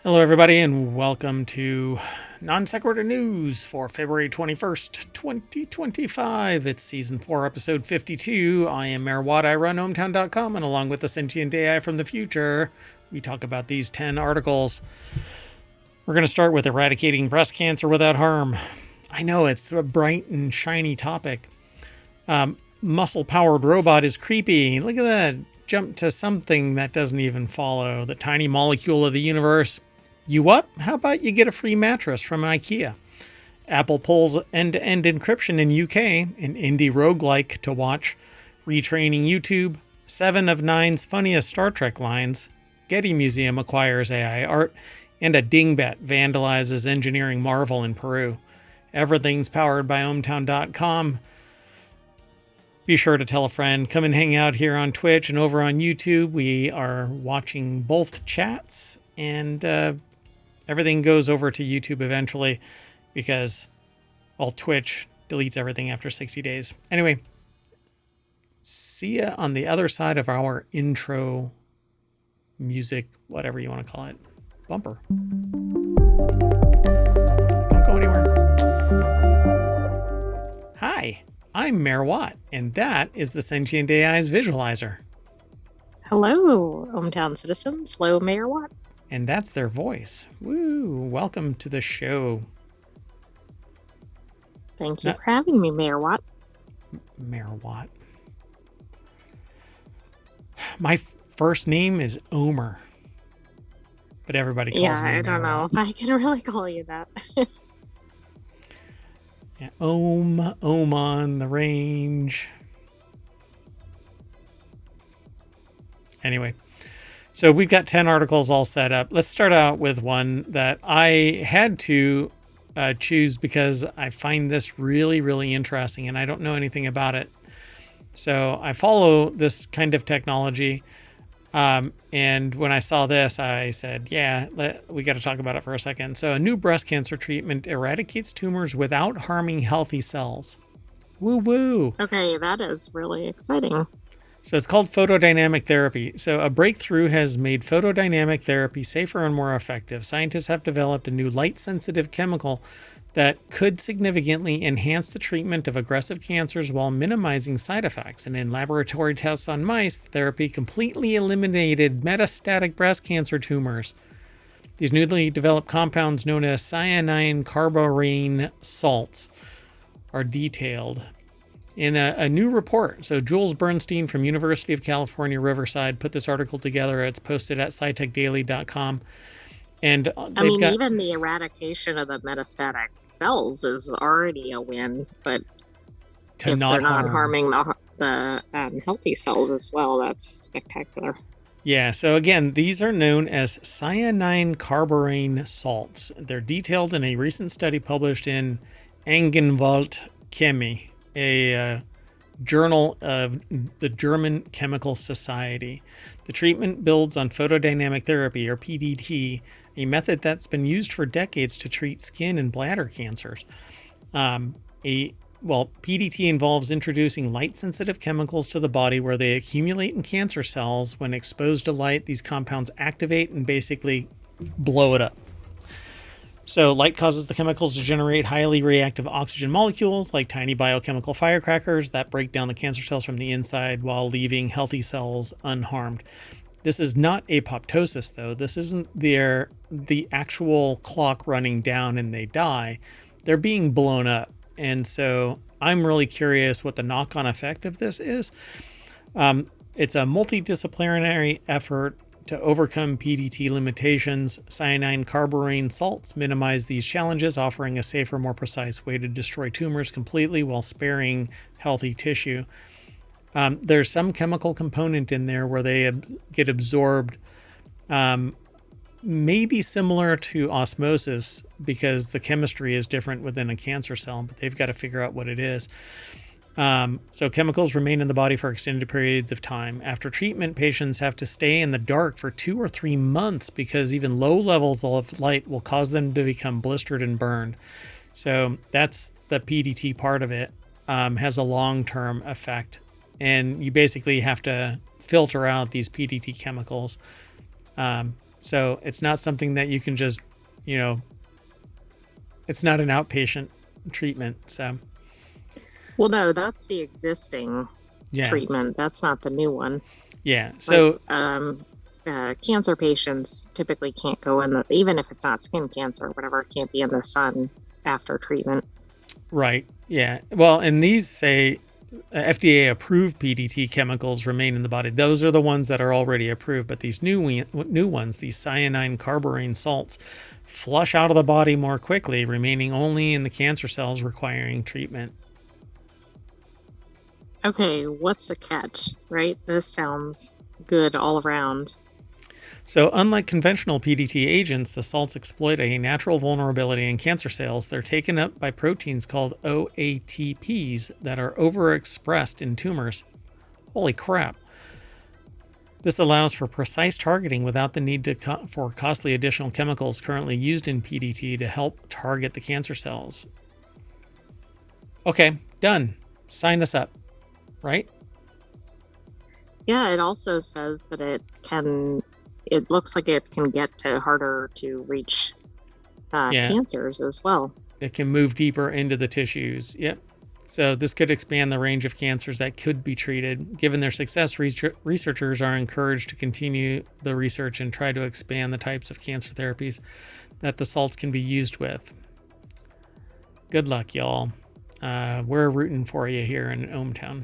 Hello, everybody, and welcome to Non Sequitur News for February 21st, 2025. It's Season 4, Episode 52. I am Mayor Watt. I run ohmtown.com, and along with the sentient AI from the future, we talk about these 10 articles. We're going to start with eradicating breast cancer without harm. I know, it's a bright and shiny topic. Muscle-powered robot is creepy. Look at that. Jump to something that doesn't even follow. The tiny molecule of the universe. You what? How about you get a free mattress from Ikea? Apple pulls end-to-end encryption in UK, an Indie Roguelike to watch, Retraining Youtube, 7 of 9's funniest Star Trek lines, Getty Museum acquires AI art, and a dingbat vandalizes engineering marvel in Peru. Everything's powered by ohmtown.com. Be sure to tell a friend. Come and hang out here on Twitch and over on YouTube. We are watching both chats, and everything goes over to YouTube eventually because, well, Twitch deletes everything after 60 days. Anyway, see ya on the other side of our intro music, whatever you want to call it, bumper. Don't go anywhere. Hi, I'm Mayor Watt, and that is the Sentient AI's visualizer. Hello, hometown citizens. Hello, Mayor Watt. And that's their voice. Woo! Welcome to the show. Thank you for having me, Mayor Watt. Mayor Watt. My first name is Omer, but everybody calls me Mayor I don't know if I can really call you that. Yeah, Ohm on the range. Anyway. So we've got 10 articles all set up. Let's start out with one that I had to choose because I find this really, really interesting and I don't know anything about it. So I follow this kind of technology. And when I saw this, I said, yeah, we got to talk about it for a second. So a new breast cancer treatment eradicates tumors without harming healthy cells. Woo woo. Okay, that is really exciting. So it's called photodynamic therapy. So a breakthrough has made photodynamic therapy safer and more effective. Scientists have developed a new light-sensitive chemical that could significantly enhance the treatment of aggressive cancers while minimizing side effects. And in laboratory tests on mice, the therapy completely eliminated metastatic breast cancer tumors. These newly developed compounds known as cyanine carborane salts are detailed in a new report. So Jules Bernstein from University of California, Riverside put this article together. It's posted at scitechdaily.com. And even the eradication of the metastatic cells is already a win, but if they're not harming the healthy cells as well, that's spectacular. Yeah, so again, these are known as cyanine carborane salts. They're detailed in a recent study published in Angenwalt Chemie, a journal of the German Chemical Society. The treatment builds on photodynamic therapy, or PDT, a method that's been used for decades to treat skin and bladder cancers. PDT involves introducing light-sensitive chemicals to the body where they accumulate in cancer cells. When exposed to light, these compounds activate and basically blow it up. So light causes the chemicals to generate highly reactive oxygen molecules like tiny biochemical firecrackers that break down the cancer cells from the inside while leaving healthy cells unharmed. This is not apoptosis, though. This isn't the actual clock running down and they die. They're being blown up. And so I'm really curious what the knock-on effect of this is. It's a multidisciplinary effort to overcome PDT limitations. Cyanine carborane salts minimize these challenges, offering a safer, more precise way to destroy tumors completely while sparing healthy tissue. There's some chemical component in there where they get absorbed, maybe similar to osmosis because the chemistry is different within a cancer cell, but they've got to figure out what it is. So chemicals remain in the body for extended periods of time. After treatment, patients have to stay in the dark for 2 or 3 months because even low levels of light will cause them to become blistered and burned. So that's the PDT part of it. Has a long-term effect. And you basically have to filter out these PDT chemicals So it's not something that you can just, it's not an outpatient treatment. So. Well, no, that's the existing treatment. That's not the new one. Yeah. So, cancer patients typically can't go in even if it's not skin cancer or whatever, can't be in the sun after treatment. Right. Yeah. Well, and these say FDA approved PDT chemicals remain in the body. Those are the ones that are already approved, but these new ones, these cyanine carborane salts, flush out of the body more quickly, remaining only in the cancer cells requiring treatment. Okay, what's the catch, right? This sounds good all around. So unlike conventional PDT agents, the salts exploit a natural vulnerability in cancer cells. They're taken up by proteins called OATPs that are overexpressed in tumors. Holy crap. This allows for precise targeting without the need for costly additional chemicals currently used in PDT to help target the cancer cells. Okay, done. Sign us up, right? Yeah, it also says that it looks like it can get to harder to reach cancers as well. It can move deeper into the tissues. Yep. So this could expand the range of cancers that could be treated. Given their success, researchers are encouraged to continue the research and try to expand the types of cancer therapies that the salts can be used with. Good luck, y'all. We're rooting for you here in ohmTown.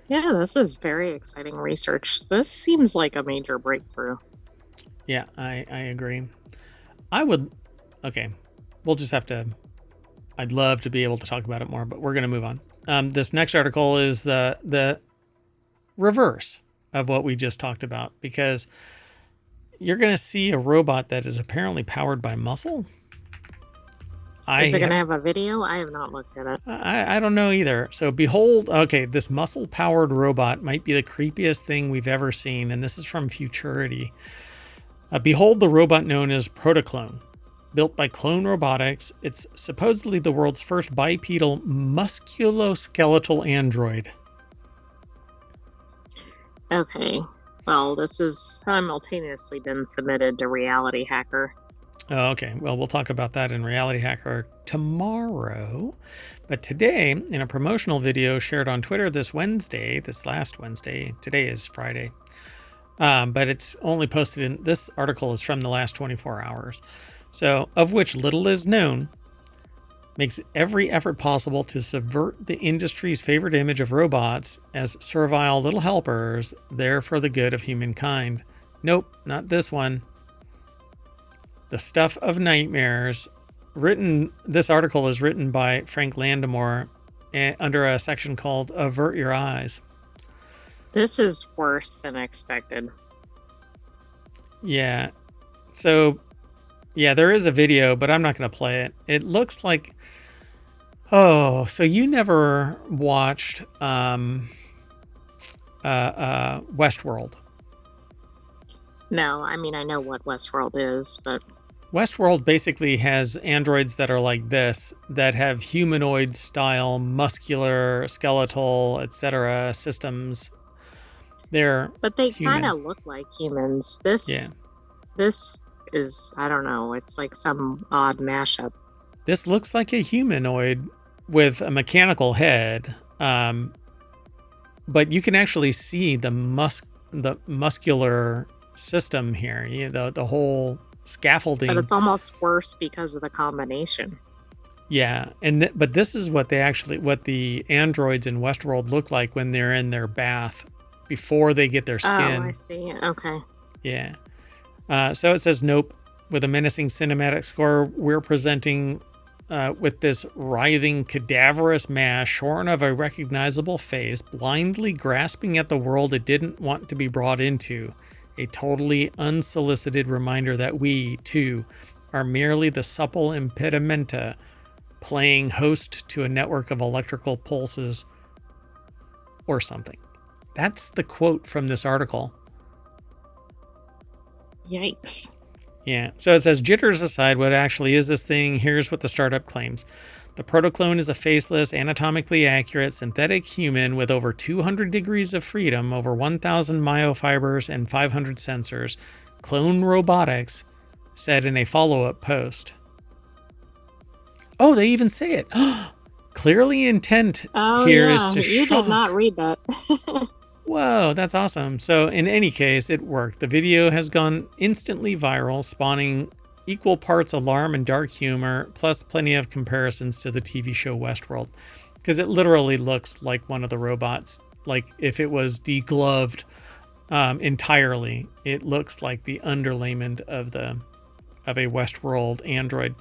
Yeah, this is very exciting research. This seems like a major breakthrough. Yeah, I agree. We'll just have to, I'd love to be able to talk about it more, but we're going to move on. This next article is the reverse of what we just talked about, because you're going to see a robot that is apparently powered by muscle. Is it going to have a video? I have not looked at it. I don't know either. So behold, this muscle-powered robot might be the creepiest thing we've ever seen, and this is from Futurity. Behold the robot known as Protoclone. Built by Clone Robotics, it's supposedly the world's first bipedal musculoskeletal android. Okay. Well, this has simultaneously been submitted to RealityHacker. Oh, okay. Well, we'll talk about that in RealityHacker tomorrow. But today, in a promotional video shared on Twitter this last Wednesday, today is Friday, but it's only posted in, this article is from the last 24 hours. So, of which little is known, makes every effort possible to subvert the industry's favorite image of robots as servile little helpers there for the good of humankind. Nope, not this one. The Stuff of Nightmares. This article is written by Frank Landemore under a section called Avert Your Eyes. This is worse than expected. Yeah. So, yeah, there is a video, but I'm not going to play it. It looks like... Oh, so you never watched Westworld? No, I mean, I know what Westworld is, but... Westworld basically has androids that are like this, that have humanoid-style, muscular, skeletal, etc. systems. But they kind of look like humans. This is, I don't know, it's like some odd mashup. This looks like a humanoid with a mechanical head, but you can actually see the muscular system here, the whole scaffolding. But it's almost worse because of the combination. Yeah, but this is what the androids in Westworld look like when they're in their bath before they get their skin. Oh, I see. Okay. Yeah. So it says, nope. With a menacing cinematic score, we're presenting with this writhing, cadaverous mass shorn of a recognizable face, blindly grasping at the world it didn't want to be brought into. A totally unsolicited reminder that we, too, are merely the supple impedimenta playing host to a network of electrical pulses or something. That's the quote from this article. Yikes. Yeah. So it says, jitters aside, what actually is this thing? Here's what the startup claims. The Protoclone is a faceless, anatomically accurate, synthetic human with over 200 degrees of freedom, over 1,000 myofibers, and 500 sensors. Clone Robotics said in a follow-up post. Oh, they even say it. Clearly intent here is to you shock. did not read that. Whoa, that's awesome. So in any case, it worked. The video has gone instantly viral, spawning equal parts alarm and dark humor, plus plenty of comparisons to the TV show Westworld. Because it literally looks like one of the robots. Like if it was degloved entirely, it looks like the underlayment of a Westworld android.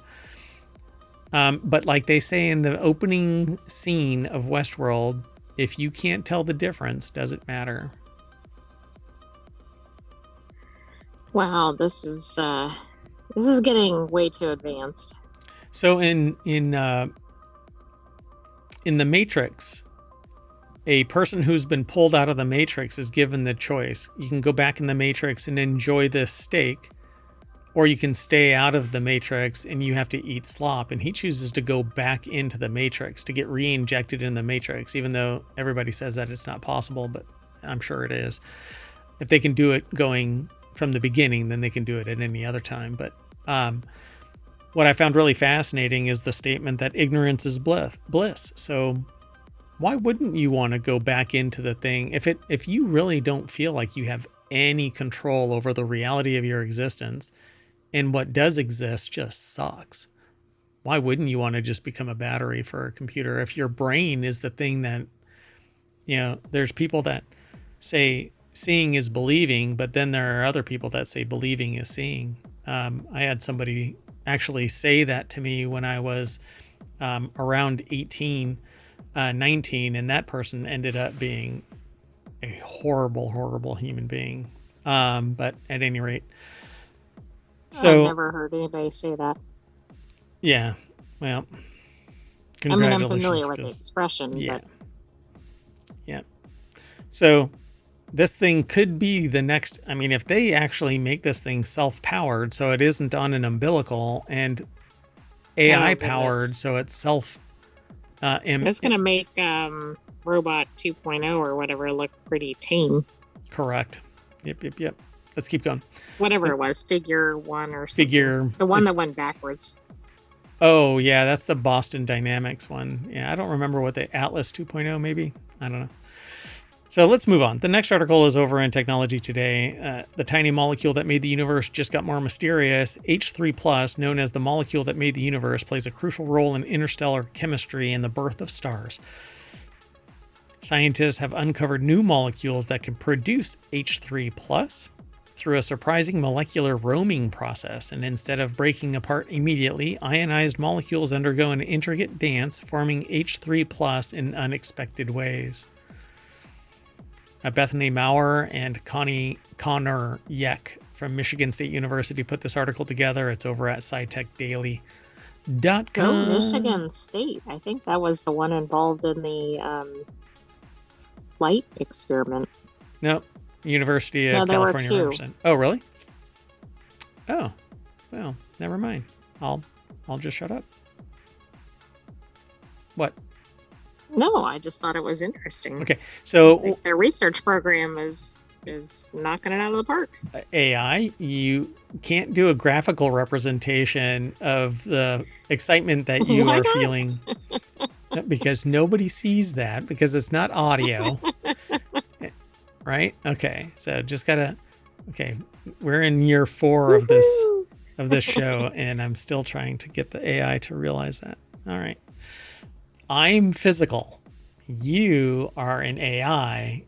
But like they say in the opening scene of Westworld, if you can't tell the difference, does it matter? Wow, this is getting way too advanced. So in the Matrix, a person who's been pulled out of the Matrix is given the choice. You can go back in the Matrix and enjoy this steak, or you can stay out of the Matrix and you have to eat slop. And he chooses to go back into the Matrix, to get re-injected in the Matrix, even though everybody says that it's not possible, but I'm sure it is. If they can do it going from the beginning, then they can do it at any other time. But what I found really fascinating is the statement that ignorance is bliss. So why wouldn't you want to go back into the thing? If you really don't feel like you have any control over the reality of your existence, and what does exist just sucks, why wouldn't you want to just become a battery for a computer? If your brain is the thing that, there's people that say seeing is believing, but then there are other people that say believing is seeing. I had somebody actually say that to me when I was around 18, 19, and that person ended up being a horrible, horrible human being. But at any rate, so I've never heard anybody say that. Yeah, well, congratulations. I'm familiar with the expression. Yeah. But... Yeah. So this thing could be the next. I mean, if they actually make this thing self-powered, so it isn't on an umbilical, and AI powered, so it's self. It's going to make Robot 2.0 or whatever look pretty tame. Correct. Yep. Let's keep going. Whatever it was, Figure 1 or something. The one that went backwards. Oh, yeah, that's the Boston Dynamics one. Yeah, I don't remember what the Atlas 2.0 maybe. I don't know. So let's move on. The next article is over in Technology Today. The tiny molecule that made the universe just got more mysterious. H3+, known as the molecule that made the universe, plays a crucial role in interstellar chemistry and the birth of stars. Scientists have uncovered new molecules that can produce H3+ through a surprising molecular roaming process, and instead of breaking apart immediately, ionized molecules undergo an intricate dance, forming H3+ in unexpected ways. Bethany Maurer and Connor Yeck from Michigan State University put this article together. It's over at scitechdaily.com. Oh, Michigan State. I think that was the one involved in the light experiment. Nope. University of California. There were two. Oh, really? Oh, well, never mind. I'll just shut up. What? No, I just thought it was interesting. Okay, so their research program is knocking it out of the park. AI, you can't do a graphical representation of the excitement that you are feeling because nobody sees that because it's not audio. Right? Okay. So just gotta. Okay, we're in year 4 of this show, and I'm still trying to get the AI to realize that. All right. I'm physical. You are an AI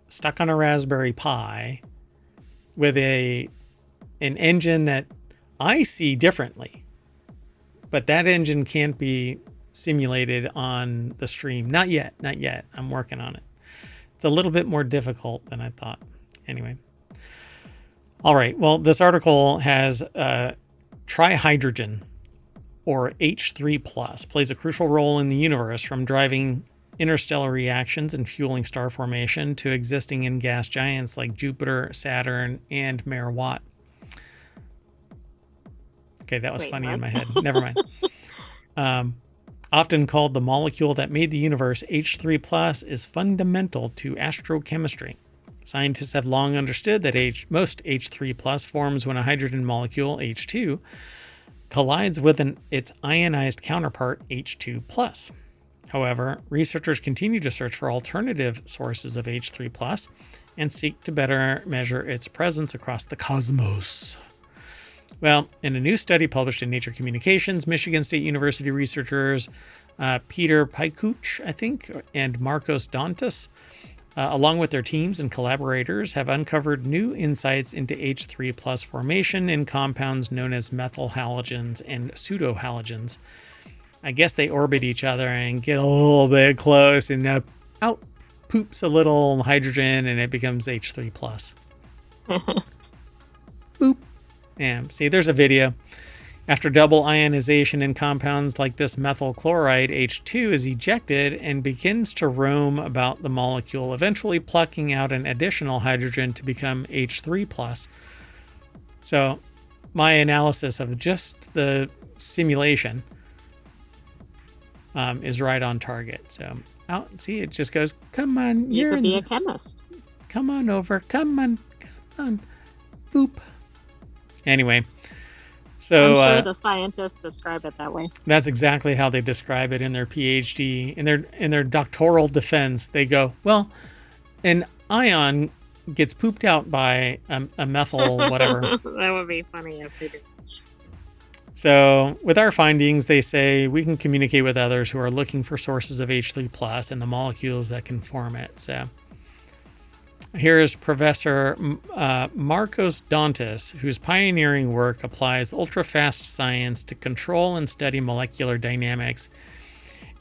stuck on a Raspberry Pi with an engine that I see differently, but that engine can't be simulated on the stream. Not yet. I'm working on it. It's a little bit more difficult than I thought. Anyway. All right. Well, this article has trihydrogen, or H3+, plays a crucial role in the universe, from driving interstellar reactions and fueling star formation to existing in gas giants like Jupiter, Saturn, and Mare Watt. Okay, that was funny in my head. Never mind. Often called the molecule that made the universe, H3+ is fundamental to astrochemistry. Scientists have long understood that most H3 plus forms when a hydrogen molecule, H2, collides with its ionized counterpart, H2 plus. However, researchers continue to search for alternative sources of H3 plus and seek to better measure its presence across the cosmos. Well, in a new study published in Nature Communications, Michigan State University researchers Peter Pajkuch, I think, and Marcos Dantas, along with their teams and collaborators, have uncovered new insights into H3 plus formation in compounds known as methyl halogens and pseudohalogens. I guess they orbit each other and get a little bit close, and out poops a little hydrogen, and it becomes H3 plus. Boop. Yeah, see, there's a video. After double ionization in compounds like this methyl chloride, H2 is ejected and begins to roam about the molecule, eventually plucking out an additional hydrogen to become H3 plus. So my analysis of just the simulation is right on target. So see, it just goes, come on. You could be a chemist. Come on over. Come on. Boop. Anyway. So, I'm sure the scientists describe it that way. That's exactly how they describe it in their PhD. In their doctoral defense, they go, well, an ion gets pooped out by a methyl whatever. That would be funny if they did. So with our findings, they say we can communicate with others who are looking for sources of H3 plus and the molecules that can form it. So here's Professor Marcos Dantas, whose pioneering work applies ultra-fast science to control and study molecular dynamics.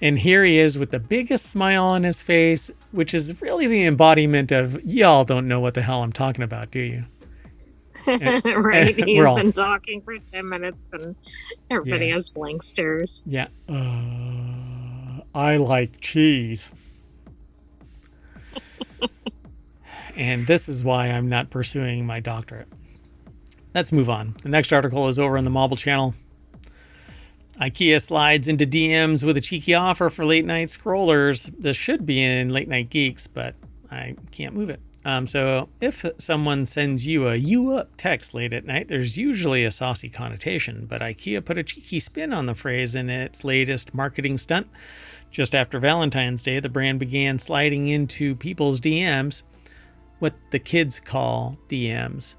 And here he is with the biggest smile on his face, which is really the embodiment of, y'all don't know what the hell I'm talking about, do you? Right, he's been talking for 10 minutes and everybody has blank stares. Yeah. I like cheese. And this is why I'm not pursuing my doctorate. Let's move on. The next article is over on the Mobile channel. Ikea slides into DMs with a cheeky offer for late night scrollers. This should be in Late Night Geeks, but I can't move it. So if someone sends you a "you up" text late at night, there's usually a saucy connotation, but Ikea put a cheeky spin on the phrase in its latest marketing stunt. Just after Valentine's Day, the brand began sliding into people's DMs, what the kids call DMs.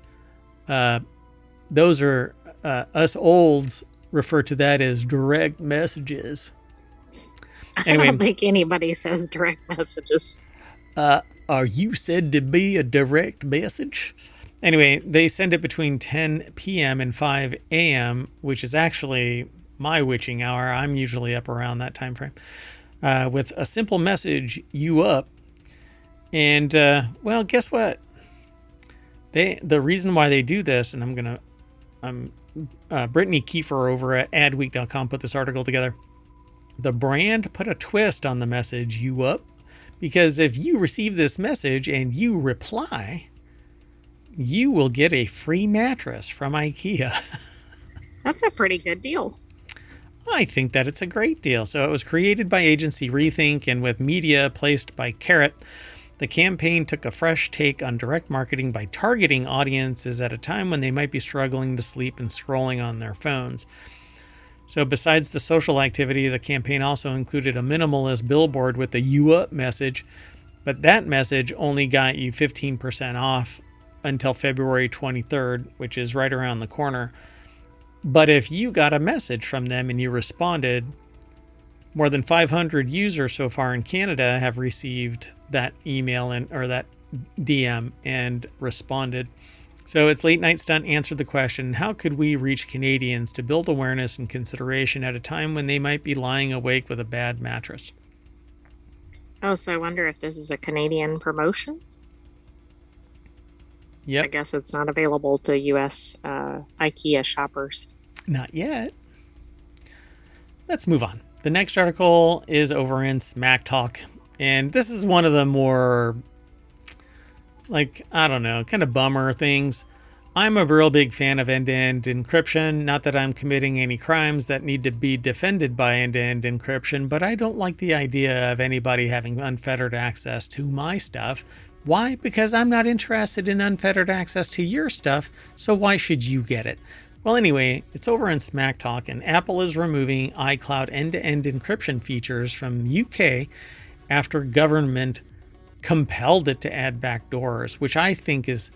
Those are, us olds refer to that as direct messages. Anyway, I don't think anybody says direct messages. Are you said to be a direct message? Anyway, they send it between 10 p.m. and 5 a.m., which is actually my witching hour. I'm usually up around that time frame. With a simple message, "you up." And, well, guess what? The reason why they do this, and Brittany Kiefer over at adweek.com put this article together. The brand put a twist on the message, "you up," because if you receive this message and you reply, you will get a free mattress from Ikea. That's a pretty good deal. I think that it's a great deal. So it was created by agency Rethink and with media placed by Carrot. The campaign took a fresh take on direct marketing by targeting audiences at a time when they might be struggling to sleep and scrolling on their phones. So besides the social activity, the campaign also included a minimalist billboard with the "you up" message, but that message only got you 15% off until February 23rd, which is right around the corner. But if you got a message from them and you responded, more than 500 users so far in Canada have received that email or that DM and responded. So its late night stunt answered the question, how could we reach Canadians to build awareness and consideration at a time when they might be lying awake with a bad mattress? Oh, so I wonder if this is a Canadian promotion? Yep. I guess it's not available to U.S. IKEA shoppers. Not yet. Let's move on. The next article is over in Smack Talk. And this is one of the more, kind of bummer things. I'm a real big fan of end-to-end encryption. Not that I'm committing any crimes that need to be defended by end-to-end encryption, but I don't like the idea of anybody having unfettered access to my stuff Why? Because I'm not interested in unfettered access to your stuff, so why should you get it? Well, anyway, it's over in Smack Talk, and Apple is removing iCloud end-to-end encryption features from UK after government compelled it to add backdoors, which I think is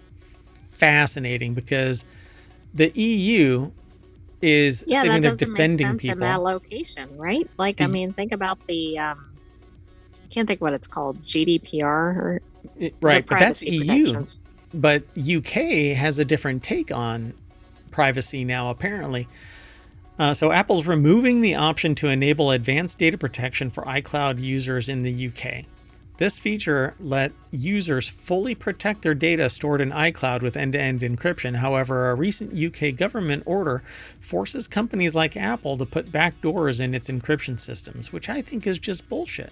fascinating because the EU is sitting there defending people in that location, right? Like, I mean, think about the I can't think what it's called, GDPR or right, but that's EU. But UK has a different take on privacy now, apparently. So Apple's removing the option to enable advanced data protection for iCloud users in the UK. This feature let users fully protect their data stored in iCloud with end-to-end encryption. However, a recent UK government order forces companies like Apple to put backdoors in its encryption systems, which I think is just bullshit.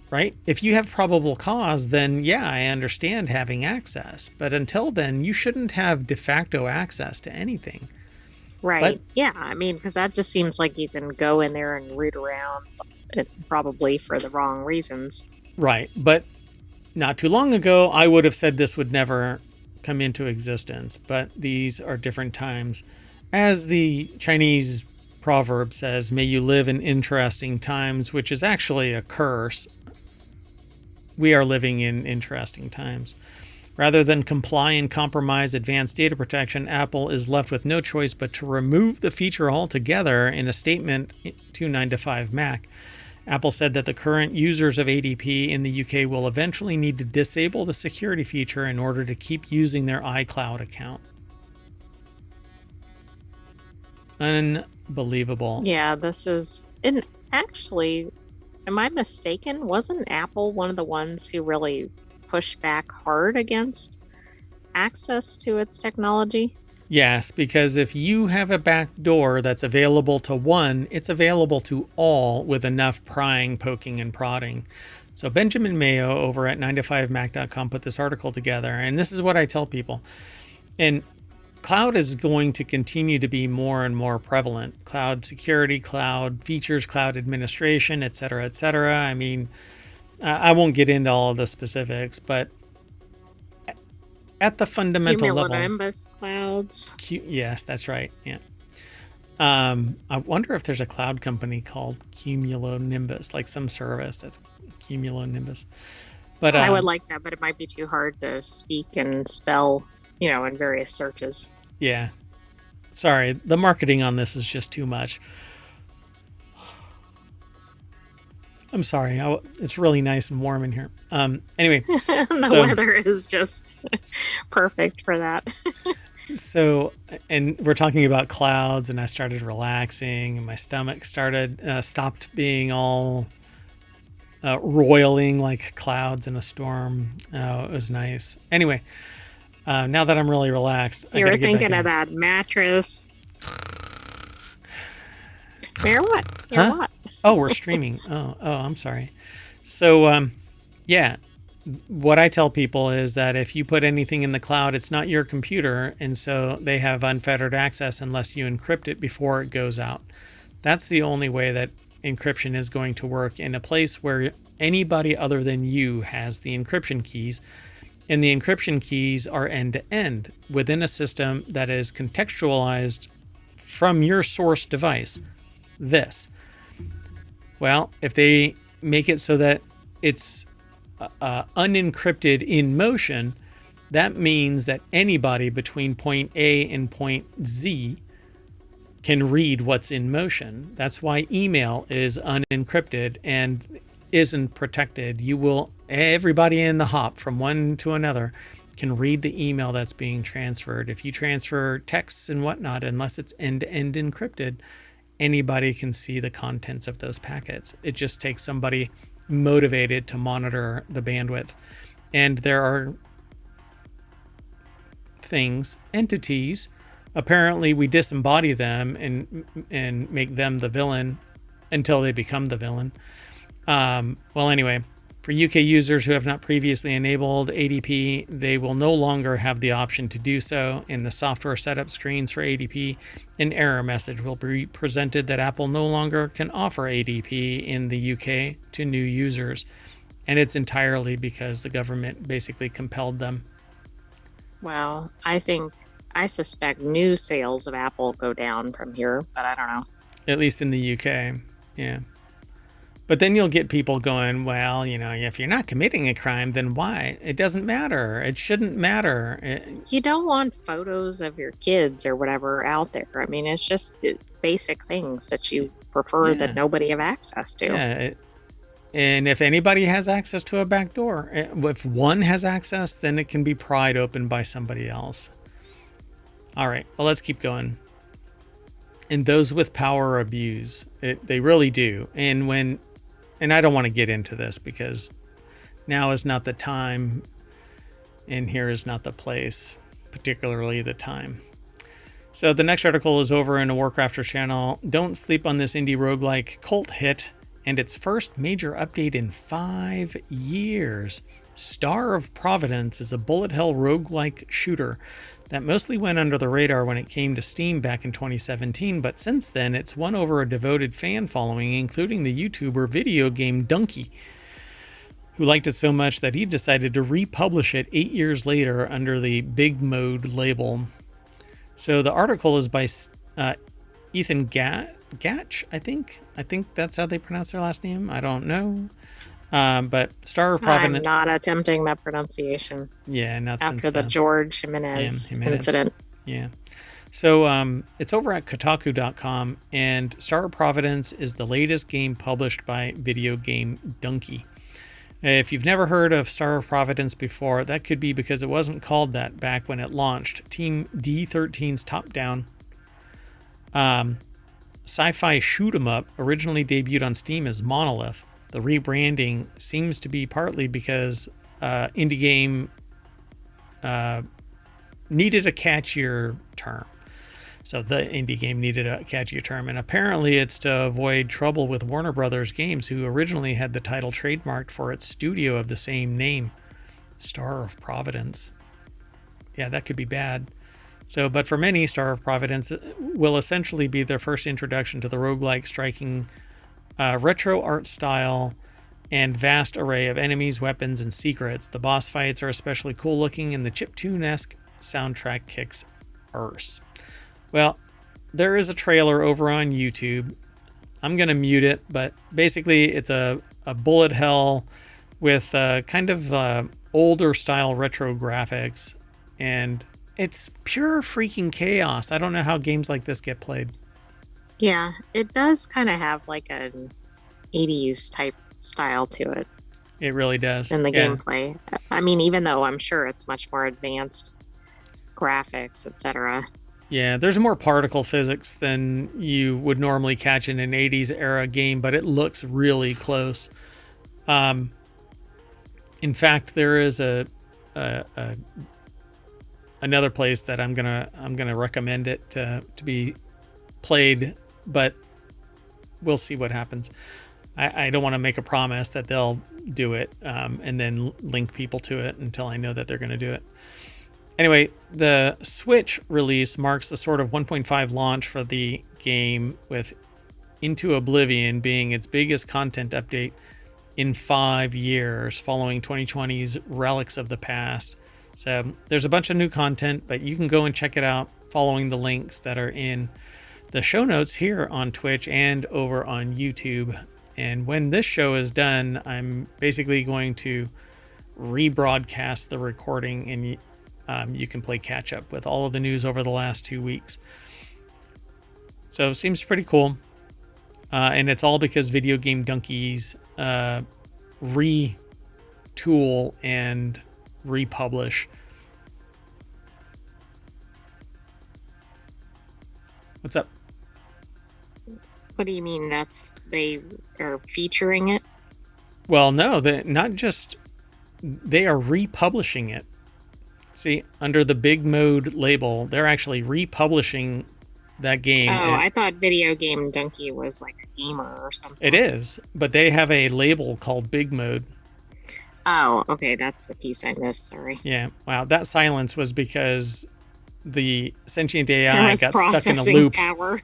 Right? If you have probable cause, then yeah, I understand having access. But until then, you shouldn't have de facto access to anything. Right. But, yeah, I mean, because that just seems like you can go in there and root around it probably for the wrong reasons. Right. But not too long ago, I would have said this would never come into existence. But these are different times. As the Chinese proverb says, may you live in interesting times, which is actually a curse. We are living in interesting times. Rather than comply and compromise advanced data protection, Apple is left with no choice but to remove the feature altogether in a statement to 9to5Mac. Apple said that the current users of ADP in the UK will eventually need to disable the security feature in order to keep using their iCloud account. Unbelievable. Yeah, this is... And actually, am I mistaken? Wasn't Apple one of the ones who really pushed back hard against access to its technology? Yes, because if you have a back door that's available to one, it's available to all with enough prying, poking, and prodding. So Benjamin Mayo over at 9to5Mac.com put this article together, and this is what I tell people. And cloud is going to continue to be more and more prevalent. Cloud security, cloud features, cloud administration, et cetera, et cetera. I mean, I won't get into all of the specifics, but at the fundamental level... Cumulonimbus clouds. Yes, that's right. Yeah. I wonder if there's a cloud company called Cumulonimbus, like some service that's Cumulonimbus. But I would like that, but it might be too hard to speak and spell, you know, in various searches. Yeah. Sorry, the marketing on this is just too much. I'm sorry. It's really nice and warm in here. Anyway. The weather is just perfect for that. So, and we're talking about clouds, and I started relaxing, and my stomach stopped being all roiling like clouds in a storm. Oh, it was nice. Anyway, now that I'm really relaxed, you were thinking of that mattress. You're what? You're what? Oh, we're streaming. Oh, I'm sorry. So, yeah, what I tell people is that if you put anything in the cloud, it's not your computer, and so they have unfettered access unless you encrypt it before it goes out. That's the only way that encryption is going to work in a place where anybody other than you has the encryption keys, and the encryption keys are end-to-end within a system that is contextualized from your source device. This. Well, if they make it so that it's unencrypted in motion, that means that anybody between point A and point Z can read what's in motion. That's why email is unencrypted and isn't protected. Everybody in the hop from one to another can read the email that's being transferred. If you transfer texts and whatnot, unless it's end-to-end encrypted, anybody can see the contents of those packets. It just takes somebody motivated to monitor the bandwidth. And there are things, entities, apparently we disembody them and make them the villain until they become the villain. Well, anyway, for UK users who have not previously enabled ADP, they will no longer have the option to do so. In the software setup screens for ADP, an error message will be presented that Apple no longer can offer ADP in the UK to new users. And it's entirely because the government basically compelled them. Well, I suspect new sales of Apple go down from here, but I don't know. At least in the UK, yeah. But then you'll get people going, well, if you're not committing a crime, then why? It doesn't matter. It shouldn't matter. You don't want photos of your kids or whatever out there. I mean, it's just basic things that you prefer that nobody have access to. Yeah. And if anybody has access to a back door, if one has access, then it can be pried open by somebody else. All right, well, let's keep going. And those with power abuse, they really do. And I don't want to get into this because now is not the time and here is not the place, particularly the time. So the next article is over in the WarCrafters channel. Don't sleep on this indie roguelike cult hit and its first major update in 5 years. Star of Providence is a bullet hell roguelike shooter that mostly went under the radar when it came to Steam back in 2017, but since then it's won over a devoted fan following, including the YouTuber Video Game Donkey, who liked it so much that he decided to republish it 8 years later under the Big Mode label. So the article is by Ethan Gatch, I think. I think that's how they pronounce their last name. I don't know. But Star of Providence. I'm not attempting that pronunciation. Yeah, not after the George Jimenez incident. Yeah. So it's over at Kotaku.com, and Star of Providence is the latest game published by Video Game Donkey. If you've never heard of Star of Providence before, that could be because it wasn't called that back when it launched. Team D13's top-down sci-fi shoot-'em-up originally debuted on Steam as Monolith. The rebranding seems to be partly because indie game needed a catchier term. So the indie game needed a catchier term, and apparently it's to avoid trouble with Warner Brothers Games, who originally had the title trademarked for its studio of the same name, Star of Providence. Yeah, that could be bad. So, but for many, Star of Providence will essentially be their first introduction to the roguelike, striking retro art style and vast array of enemies, weapons, and secrets. The boss fights are especially cool looking, and the chiptune-esque soundtrack kicks arse. Well, there is a trailer over on YouTube. I'm going to mute it, but basically it's a bullet hell with kind of older style retro graphics, and it's pure freaking chaos. I don't know how games like this get played. Yeah, it does kind of have like an 80s type style to it. It really does. In the gameplay. I mean, even though I'm sure it's much more advanced graphics, etc. Yeah, there's more particle physics than you would normally catch in an 80s era game, but it looks really close. In fact, there is another place that I'm gonna recommend it to be played, but we'll see what happens. I don't want to make a promise that they'll do it and then link people to it until I know that they're going to do it. Anyway, the Switch release marks a sort of 1.5 launch for the game, with Into Oblivion being its biggest content update in 5 years, following 2020's Relics of the Past. So there's a bunch of new content, but you can go and check it out following the links that are in the show notes here on Twitch and over on YouTube. And when this show is done, I'm basically going to rebroadcast the recording, and you can play catch up with all of the news over the last 2 weeks. So it seems pretty cool. And it's all because Video Game Donkey's retool and republish. What's up? What do you mean they are featuring it? Well, no, they are republishing it. See, under the Big Mode label, they're actually republishing that game. Oh, I thought Video Game Donkey was like a gamer or something. It is, but they have a label called Big Mode. Oh, okay, that's the piece I missed, sorry. Yeah, wow, that silence was because the sentient AI got stuck in a loop. Power.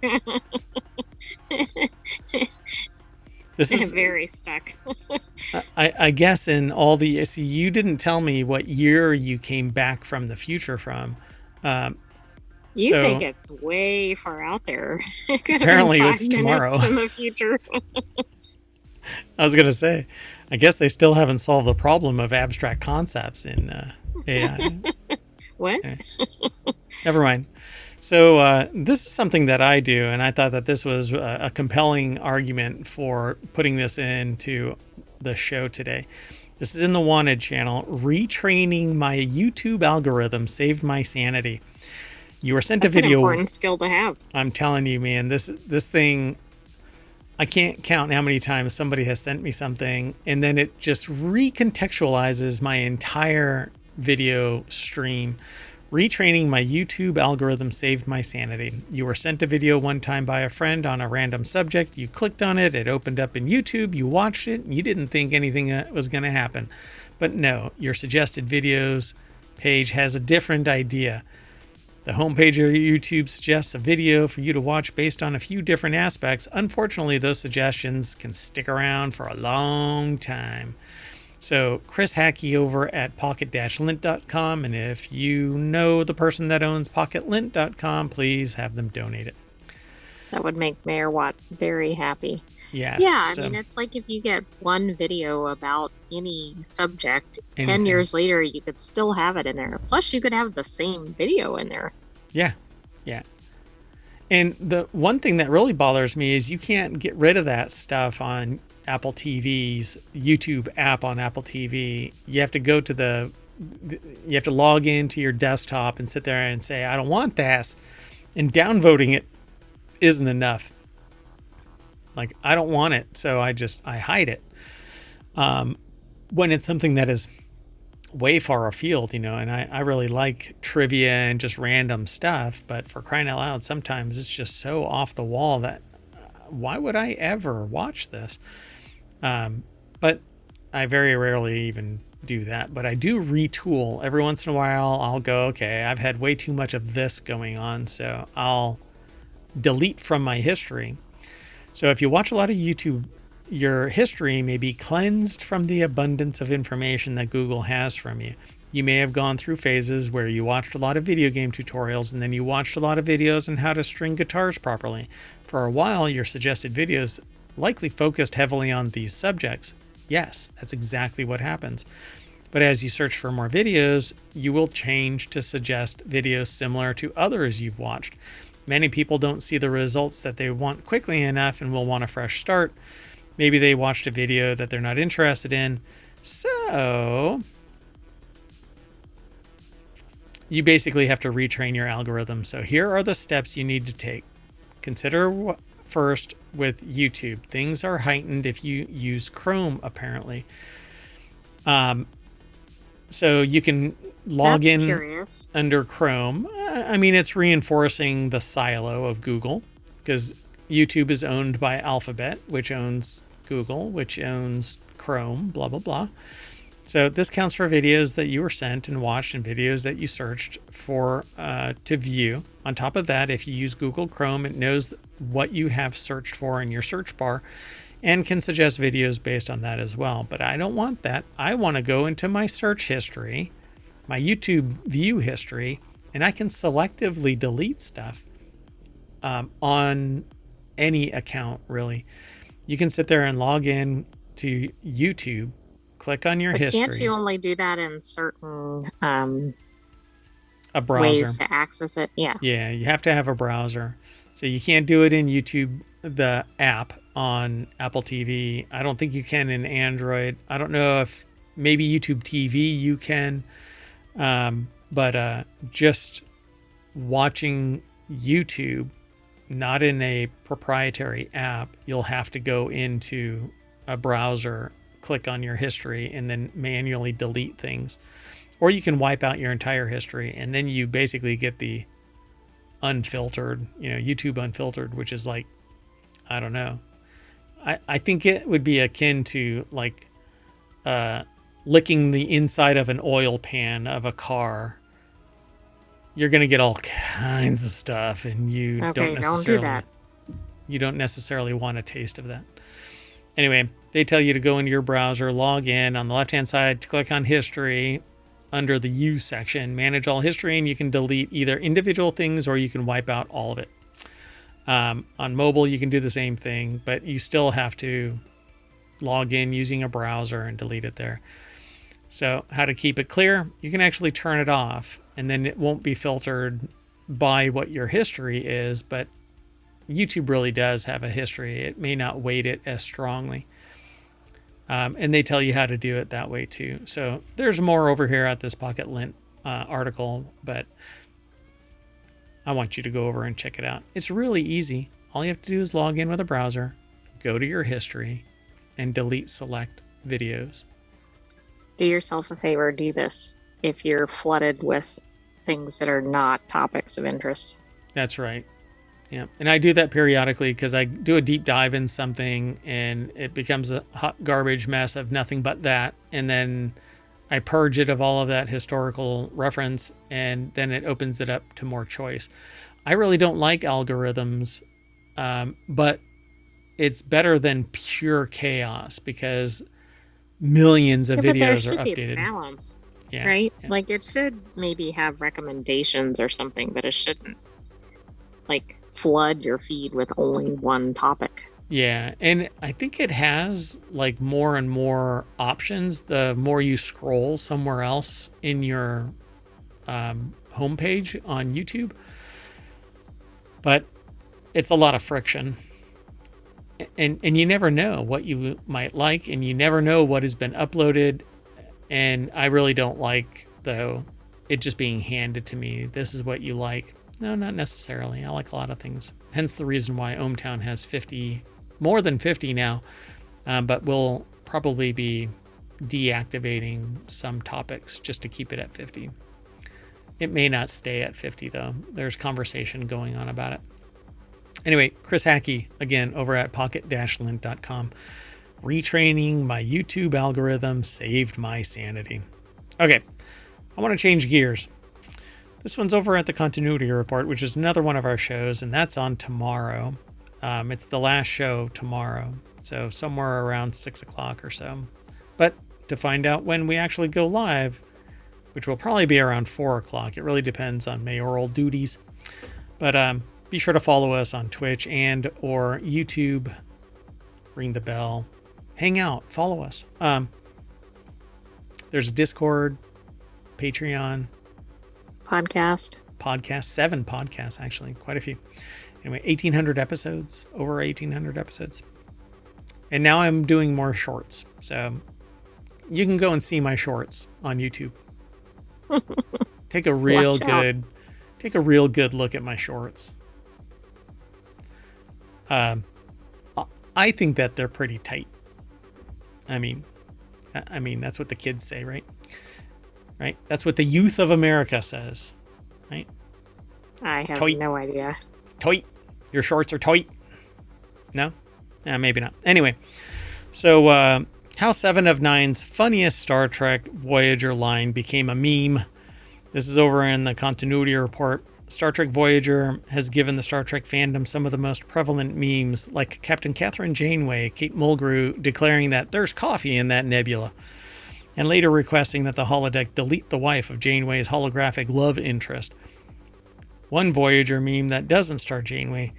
This is very stuck. I guess in all the, see, you didn't tell me what year you came back from the future from. You think it's way far out there. It could have been Apparently 5 it's minutes tomorrow. in the future. I was going to say, I guess they still haven't solved the problem of abstract concepts in AI. What? Never mind. So this is something that I do, and I thought that this was a compelling argument for putting this into the show today. This is in the Wanted channel. Retraining my YouTube algorithm saved my sanity. You were sent That's a video. An important skill to have. I'm telling you, man, this thing, I can't count how many times somebody has sent me something, and then it just recontextualizes my entire video stream. Retraining my YouTube algorithm saved my sanity. You were sent a video one time by a friend on a random subject. You clicked on it. It opened up in YouTube. You watched it. And you didn't think anything was going to happen. But no, your suggested videos page has a different idea. The homepage of YouTube suggests a video for you to watch based on a few different aspects. Unfortunately, those suggestions can stick around for a long time. So Chris Hackey over at pocket-lint.com, and if you know the person that owns pocketlint.com, please have them donate it. That would make Mayor Watt very happy. Yes. Yeah, I mean, it's like if you get one video about any subject, anything. 10 years later, you could still have it in there. Plus, you could have the same video in there. Yeah, yeah. And the one thing that really bothers me is you can't get rid of that stuff on Apple TV's YouTube app on Apple TV. You have to go to you have to log into your desktop and sit there and say, I don't want this. And downvoting it isn't enough. Like, I don't want it, so I hide it. When it's something that is way far afield, and I really like trivia and just random stuff, but for crying out loud, sometimes it's just so off the wall that why would I ever watch this? But I very rarely even do that, but I do retool every once in a while. I'll go, okay, I've had way too much of this going on, so I'll delete from my history. So if you watch a lot of YouTube, your history may be cleansed from the abundance of information that Google has from you. You may have gone through phases where you watched a lot of video game tutorials, and then you watched a lot of videos on how to string guitars properly. For a while, your suggested videos likely focused heavily on these subjects. Yes, that's exactly what happens. But as you search for more videos, you will change to suggest videos similar to others you've watched. Many people don't see the results that they want quickly enough and will want a fresh start. Maybe they watched a video that they're not interested in. So you basically have to retrain your algorithm. So here are the steps you need to take. Consider first with YouTube. Things are heightened if you use Chrome, apparently. So you can log in under Chrome. I mean, it's reinforcing the silo of Google because YouTube is owned by Alphabet, which owns Google, which owns Chrome, blah, blah, blah. So this counts for videos that you were sent and watched and videos that you searched for to view. On top of that, if you use Google Chrome, it knows what you have searched for in your search bar and can suggest videos based on that as well. But I don't want that. I want to go into my search history, my YouTube view history, and I can selectively delete stuff on any account, really. You can sit there and log in to YouTube, click on your history. Can't you only do that in certain a browser ways to access it? Yeah. Yeah, you have to have a browser. So you can't do it in YouTube, the app on Apple TV. I don't think you can in Android. I don't know if maybe YouTube TV you can. But just watching YouTube, not in a proprietary app, you'll have to go into a browser, click on your history, and then manually delete things. Or you can wipe out your entire history, and then you basically get the unfiltered, YouTube unfiltered, which is like, I don't know. I think it would be akin to like licking the inside of an oil pan of a car. You're going to get all kinds of stuff, and you don't necessarily want a taste of that. Anyway, they tell you to go into your browser, log in on the left-hand side, click on history under the U section, manage all history, and you can delete either individual things or you can wipe out all of it. On mobile, you can do the same thing, but you still have to log in using a browser and delete it there. So how to keep it clear? You can actually turn it off, and then it won't be filtered by what your history is, but YouTube really does have a history. It may not weight it as strongly. And they tell you how to do it that way too. So there's more over here at this Pocket Lint article, but I want you to go over and check it out. It's really easy. All you have to do is log in with a browser, go to your history, and delete select videos. Do yourself a favor, do this if you're flooded with things that are not topics of interest. That's right. Yeah. And I do that periodically because I do a deep dive in something and it becomes a hot garbage mess of nothing but that. And then I purge it of all of that historical reference, and then it opens it up to more choice. I really don't like algorithms, but it's better than pure chaos because millions of videos are updated. But there should be a balance, right? Yeah. Like it should maybe have recommendations or something, but it shouldn't like flood your feed with only one topic. Yeah, and I think it has like more and more options the more you scroll somewhere else in your homepage on YouTube. But it's a lot of friction. And you never know what you might like, and you never know what has been uploaded. And I really don't like, though, it just being handed to me. This is what you like. No, not necessarily. I like a lot of things. Hence the reason why ohmTown has more than 50 now, but we'll probably be deactivating some topics just to keep it at 50. It may not stay at 50, though. There's conversation going on about it. Anyway, Chris Hackey, again, over at pocket-lint.com. Retraining my YouTube algorithm saved my sanity. Okay, I want to change gears. This one's over at the Continuity Report, which is another one of our shows, and that's on tomorrow. It's the last show tomorrow, so somewhere around 6 o'clock or so. But to find out when we actually go live, which will probably be around 4 o'clock, it really depends on mayoral duties. But be sure to follow us on Twitch and or YouTube. Ring the bell. Hang out. Follow us. There's a Discord, Patreon. Podcast. 7 podcasts, actually. Quite a few. Anyway, 1,800 episodes. Over 1,800 episodes. And now I'm doing more shorts. So you can go and see my shorts on YouTube. Take a real good look at my shorts. I think that they're pretty tight. I mean, that's what the kids say, right? Right? That's what the youth of America says, right? I have no idea. Tight. Your shorts are tight. No? Maybe not. Anyway, so how 7 of 9's funniest Star Trek Voyager line became a meme. This is over in the Continuity Report. Star Trek Voyager has given the Star Trek fandom some of the most prevalent memes, like Captain Catherine Janeway, Kate Mulgrew, declaring that there's coffee in that nebula, and later requesting that the holodeck delete the wife of Janeway's holographic love interest. One Voyager meme that doesn't star Janeway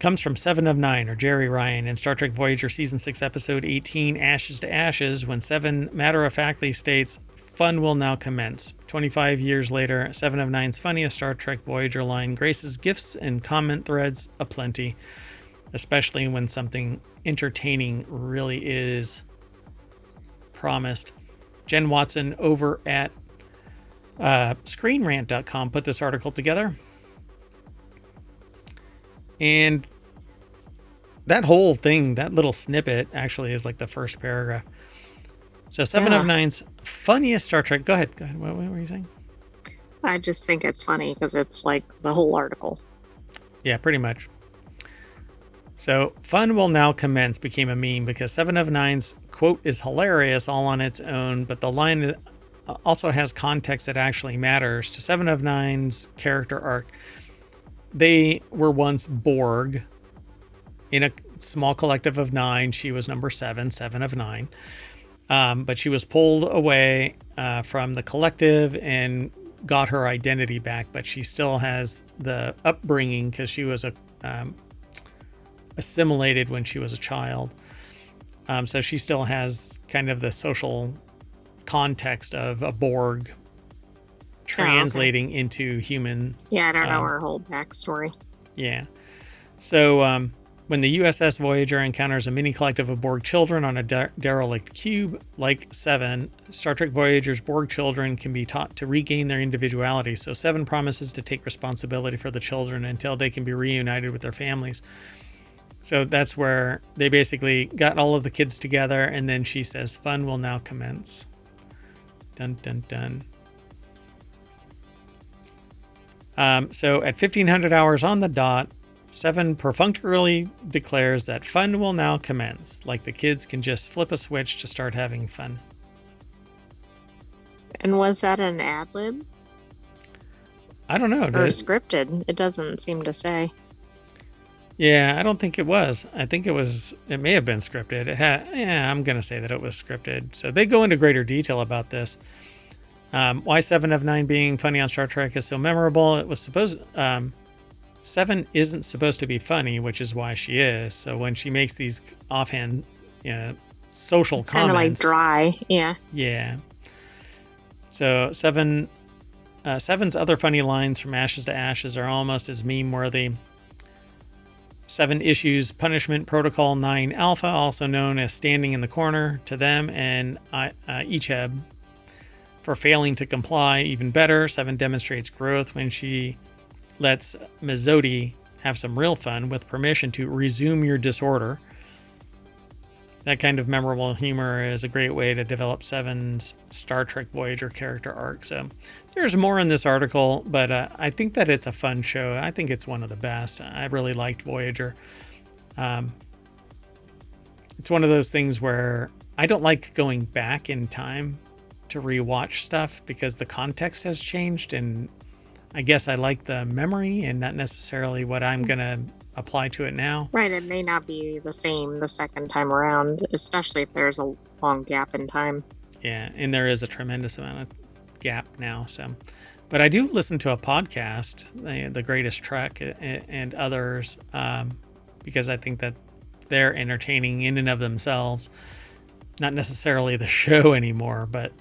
comes from 7 of 9, or Jerry Ryan, in Star Trek Voyager Season 6, Episode 18, Ashes to Ashes, when 7 matter-of-factly states, "Fun will now commence." 25 years later, 7 of 9's funniest Star Trek Voyager line graces gifs and comment threads aplenty, especially when something entertaining really is promised. Jen Watson over at ScreenRant.com put this article together. And that whole thing, that little snippet, actually is like the first paragraph. So 7 of 9's funniest Star Trek. Go ahead. What were you saying? I just think it's funny because it's like the whole article. Yeah, pretty much. So "Fun will now commence" became a meme because 7 of 9's quote is hilarious all on its own, but the line also has context that actually matters to 7 of 9's character arc. They were once Borg in a small collective of 9. She was number 7 of 9. But she was pulled away from the collective and got her identity back. But she still has the upbringing because she was assimilated when she was a child. So she still has kind of the social context of a Borg translating into human. Yeah, I don't know her whole backstory. Yeah. So when the USS Voyager encounters a mini collective of Borg children on a derelict cube, like 7, Star Trek Voyager's Borg children can be taught to regain their individuality. So 7 promises to take responsibility for the children until they can be reunited with their families. So that's where they basically got all of the kids together, and then she says, "Fun will now commence." Dun, dun, dun. So at 1500 hours on the dot, 7 perfunctorily declares that fun will now commence. Like the kids can just flip a switch to start having fun. And was that an ad lib? I don't know. Or scripted? It doesn't seem to say. Yeah, I don't think it was. I think it may have been scripted. I'm going to say that it was scripted. So they go into greater detail about this. Why 7 of 9 being funny on Star Trek is so memorable. It was 7 isn't supposed to be funny, which is why she is. So when she makes these offhand, social comments. Kind of like dry, yeah. Yeah. So 7's other funny lines from Ashes to Ashes are almost as meme-worthy. 7 issues Punishment Protocol 9 Alpha, also known as Standing in the Corner, to them and Icheb for failing to comply. Even better, 7 demonstrates growth when she lets Mizodi have some real fun with permission to resume your disorder. That kind of memorable humor is a great way to develop 7's Star Trek Voyager character arc. So there's more in this article, but I think that it's a fun show. I think it's one of the best. I really liked Voyager. It's one of those things where I don't like going back in time to rewatch stuff because the context has changed, and I guess I like the memory and not necessarily what I'm going to apply to it now. Right, it may not be the same the second time around, especially if there's a long gap in time. Yeah, and there is a tremendous amount of gap now. So, but I do listen to a podcast, The Greatest Trek and others, because I think that they're entertaining in and of themselves. Not necessarily the show anymore, but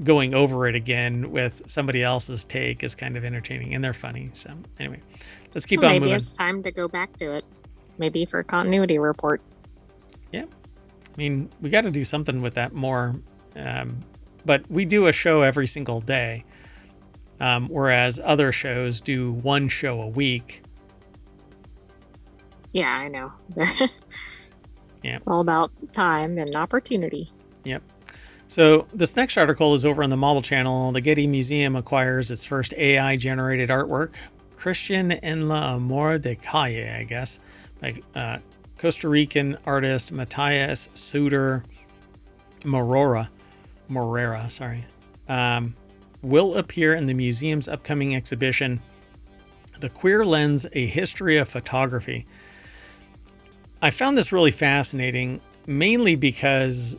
going over it again with somebody else's take is kind of entertaining, and they're funny. So anyway, let's keep on moving. Maybe it's time to go back to it. Maybe for a continuity report. Yeah. I mean, we got to do something with that more. But we do a show every single day, whereas other shows do one show a week. Yeah, I know. Yeah. It's all about time and opportunity. Yep. So this next article is over on the Marvel Channel. The Getty Museum acquires its first AI-generated artwork, Christian en la Amor de Calle, I guess, by Costa Rican artist Matthias Suter Morera, will appear in the museum's upcoming exhibition, The Queer Lens, A History of Photography. I found this really fascinating, mainly because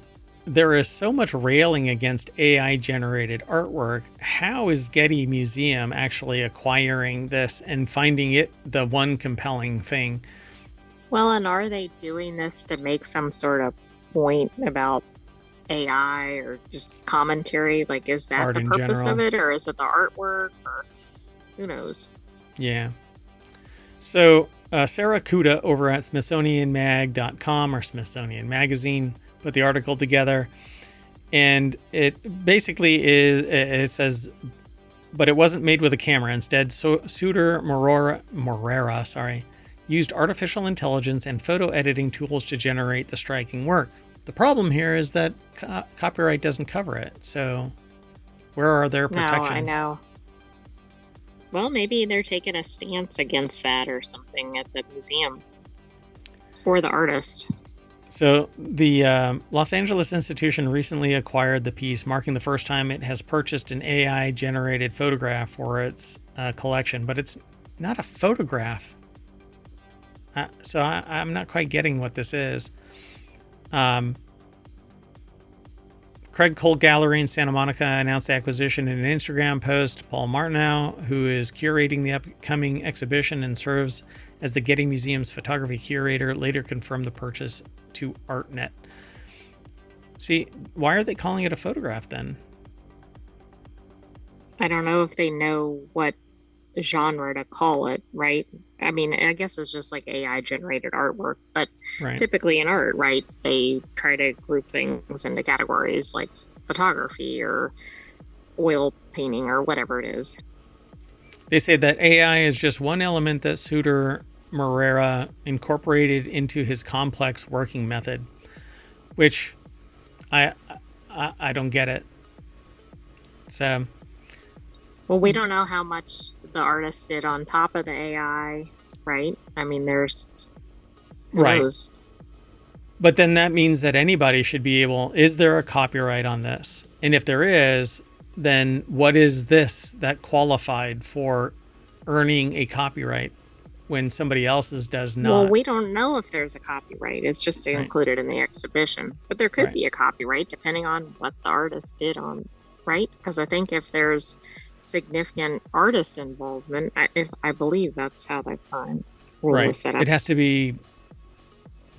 there is so much railing against AI-generated artwork. How is Getty Museum actually acquiring this and finding it the one compelling thing? Well, and are they doing this to make some sort of point about AI or just commentary? Like, is that Art the in purpose general. of it, or is it the artwork, or who knows? Yeah. So Sarah Kuda over at SmithsonianMag.com or Smithsonian Magazine put the article together, and it basically it says, but it wasn't made with a camera. Instead, Suter Morera used artificial intelligence and photo editing tools to generate the striking work. The problem here is that copyright doesn't cover it. So where are their protections? No, I know. Well, maybe they're taking a stance against that or something at the museum for the artist. So the Los Angeles institution recently acquired the piece, marking the first time it has purchased an AI-generated photograph for its collection. But it's not a photograph. So I'm not quite getting what this is. Craig Cole Gallery in Santa Monica announced the acquisition in an Instagram post. Paul Martineau, who is curating the upcoming exhibition and serves as the Getty Museum's photography curator, later confirmed the purchase to ArtNet. See, why are they calling it a photograph then? I don't know if they know what genre to call it, right? I mean, I guess it's just like AI generated artwork, but typically in art, right, they try to group things into categories like photography or oil painting or whatever it is. They say that AI is just one element that Suter Moreira incorporated into his complex working method, which I don't get it. So, well, we don't know how much the artist did on top of the AI, right? I mean, there's who knows? But then that means that anybody should be able. Is there a copyright on this? And if there is, then what is this that qualified for earning a copyright when somebody else's does not? Well, we don't know if there's a copyright. It's just included in the exhibition. But there could be a copyright depending on what the artist did on, right? Because I think if there's significant artist involvement, I believe that's how they find set up. It has to be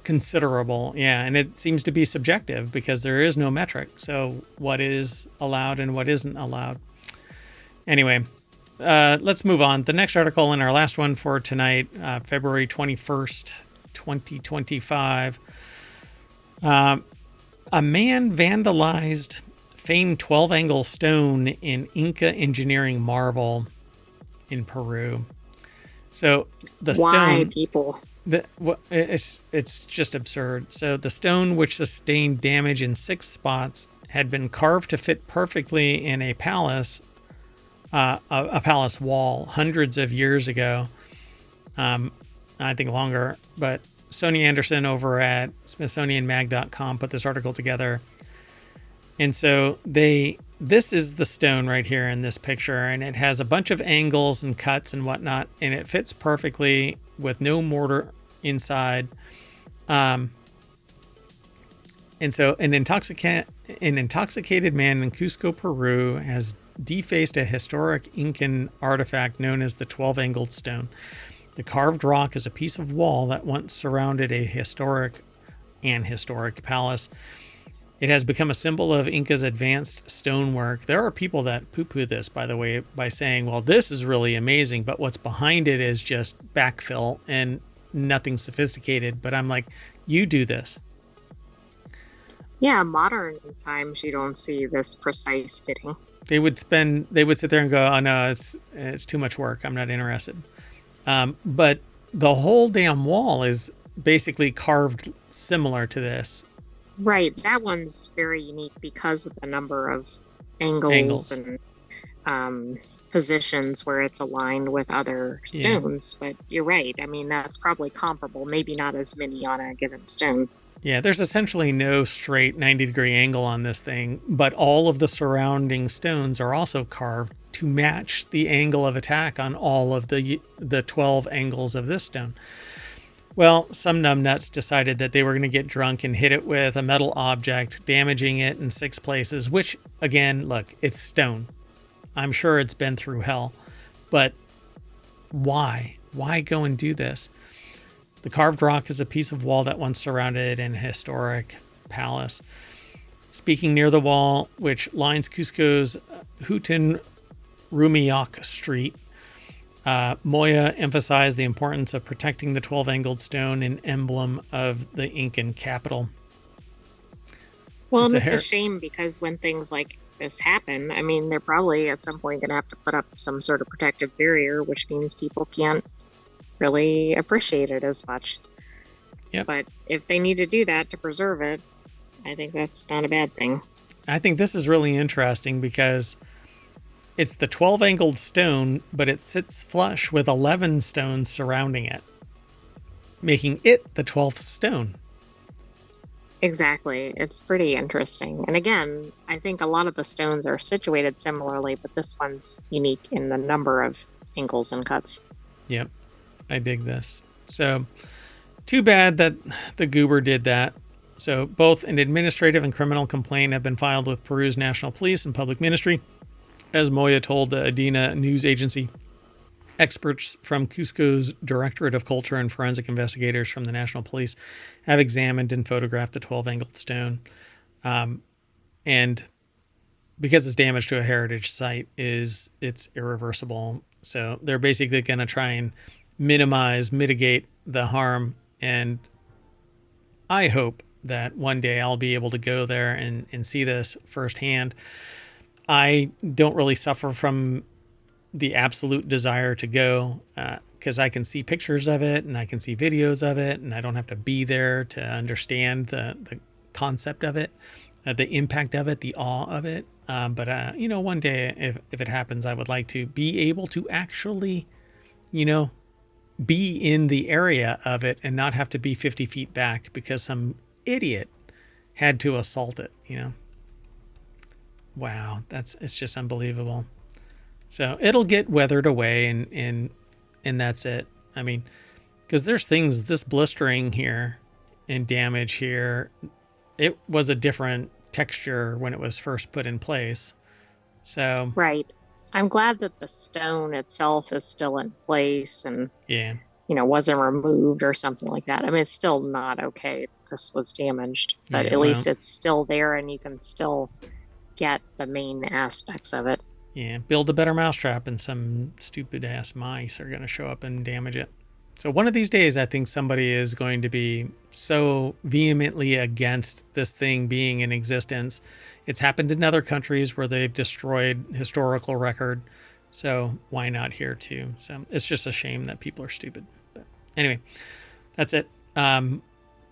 considerable, and it seems to be subjective because there is no metric. So what is allowed and what isn't allowed? Anyway, let's move on. The next article and our last one for tonight, February 21st, 2025. A man vandalized famed 12-angle stone in Inca engineering marvel in Peru. So the stone, people? It's just absurd. So the stone, which sustained damage in 6 spots, had been carved to fit perfectly in a palace wall hundreds of years ago. I think longer, but Sonia Anderson over at SmithsonianMag.com put this article together. And so this is the stone right here in this picture, and it has a bunch of angles and cuts and whatnot, and it fits perfectly with no mortar inside. And so an intoxicated man in Cusco, Peru, has defaced a historic Incan artifact known as the 12-angled stone. The carved rock is a piece of wall that once surrounded a historic palace. It has become a symbol of Inca's advanced stonework. There are people that poo-poo this, by the way, by saying, well, this is really amazing, but what's behind it is just backfill and nothing sophisticated. But I'm like, you do this. Yeah, modern times you don't see this precise fitting. They would sit there and go, oh no, it's too much work. I'm not interested. But the whole damn wall is basically carved similar to this. Right, that one's very unique because of the number of angles. And positions where it's aligned with other stones. Yeah. But you're right. I mean, that's probably comparable, maybe not as many on a given stone. Yeah, there's essentially no straight 90-degree angle on this thing, but all of the surrounding stones are also carved to match the angle of attack on all of the 12 angles of this stone. Well, some numbnuts decided that they were going to get drunk and hit it with a metal object, damaging it in 6 places, which, again, look, it's stone. I'm sure it's been through hell. But why? Why go and do this? The carved rock is a piece of wall that once surrounded an historic palace. Speaking near the wall, which lines Cusco's Hutin Rumiak Street, Moya emphasized the importance of protecting the 12-angled stone, an emblem of the Incan capital. Well, it's a shame because when things like this happen, I mean, they're probably at some point going to have to put up some sort of protective barrier, which means people can't really appreciate it as much. Yep. But if they need to do that to preserve it, I think that's not a bad thing. I think this is really interesting because it's the 12-angled stone, but it sits flush with 11 stones surrounding it, making it the 12th stone. Exactly. It's pretty interesting. And again, I think a lot of the stones are situated similarly, but this one's unique in the number of angles and cuts. Yep. I dig this. So too bad that the goober did that. So both an administrative and criminal complaint have been filed with Peru's National Police and Public Ministry, as Moya told the Adina news agency. Experts from Cusco's Directorate of Culture and forensic investigators from the National Police have examined and photographed the 12-angled stone. And because it's damage to a heritage site, it's irreversible. So they're basically going to try and mitigate the harm. And I hope that one day I'll be able to go there and see this firsthand. I don't really suffer from the absolute desire to go because I can see pictures of it and I can see videos of it, and I don't have to be there to understand the concept of it, the impact of it, the awe of it. But one day, if it happens, I would like to be able to actually, be in the area of it and not have to be 50 feet back because some idiot had to assault it, Wow, it's just unbelievable. So it'll get weathered away and that's it. I mean, because there's things, this blistering here and damage here, it was a different texture when it was first put in place. So right. I'm glad that the stone itself is still in place and wasn't removed or something like that. I mean, it's still not okay. This was damaged, but at least it's still there and you can still get the main aspects of it. Yeah, build a better mousetrap and some stupid ass mice are going to show up and damage it. So one of these days, I think somebody is going to be so vehemently against this thing being in existence. It's happened in other countries where they've destroyed historical record. So why not here too? So it's just a shame that people are stupid. But anyway, that's it.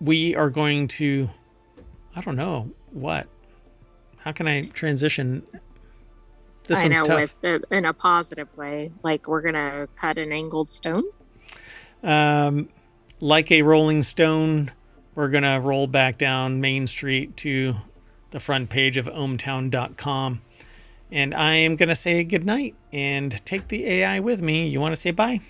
We are going to, I don't know what. How can I transition? This one's tough. In a positive way. Like we're going to cut an angled stone. Like a rolling stone, we're going to roll back down Main Street to the front page of ohmtown.com. And I am going to say goodnight and take the AI with me. You want to say bye?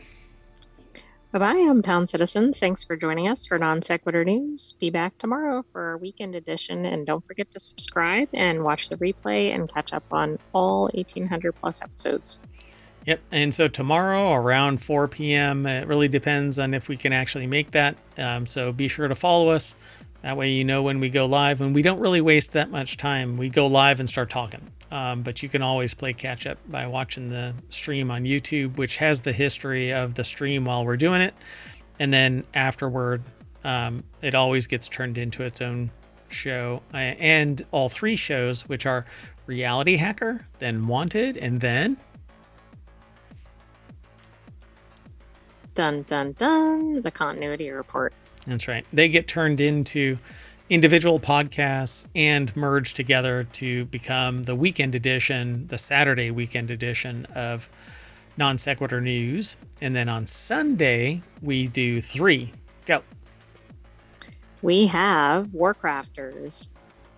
Bye-bye, hometown citizens. Thanks for joining us for Non Sequitur News. Be back tomorrow for our weekend edition. And don't forget to subscribe and watch the replay and catch up on all 1,800 plus episodes. Yep. And so tomorrow around 4 p.m., it really depends on if we can actually make that. So be sure to follow us. That way you know when we go live. And we don't really waste that much time. We go live and start talking. But you can always play catch up by watching the stream on YouTube, which has the history of the stream while we're doing it. And then afterward, it always gets turned into its own show. And all three shows, which are RealityHacker, then Wanted, and then... Dun, dun, dun. The Continuity Report. That's right. They get turned into individual podcasts and merged together to become the weekend edition, the Saturday weekend edition of Non Sequitur News. And then on Sunday, we do 3. Go. We have WarCrafters,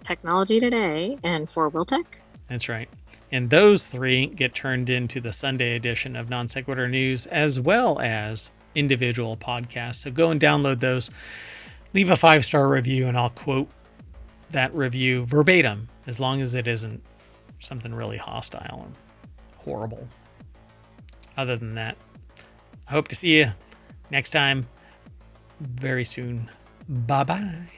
Technology Today, and 4 Tech. That's right. And those 3 get turned into the Sunday edition of Non Sequitur News, as well as individual podcasts. So go and download those. Leave a 5-star review, and I'll quote that review verbatim, as long as it isn't something really hostile and horrible. Other than that, I hope to see you next time very soon. Bye-bye.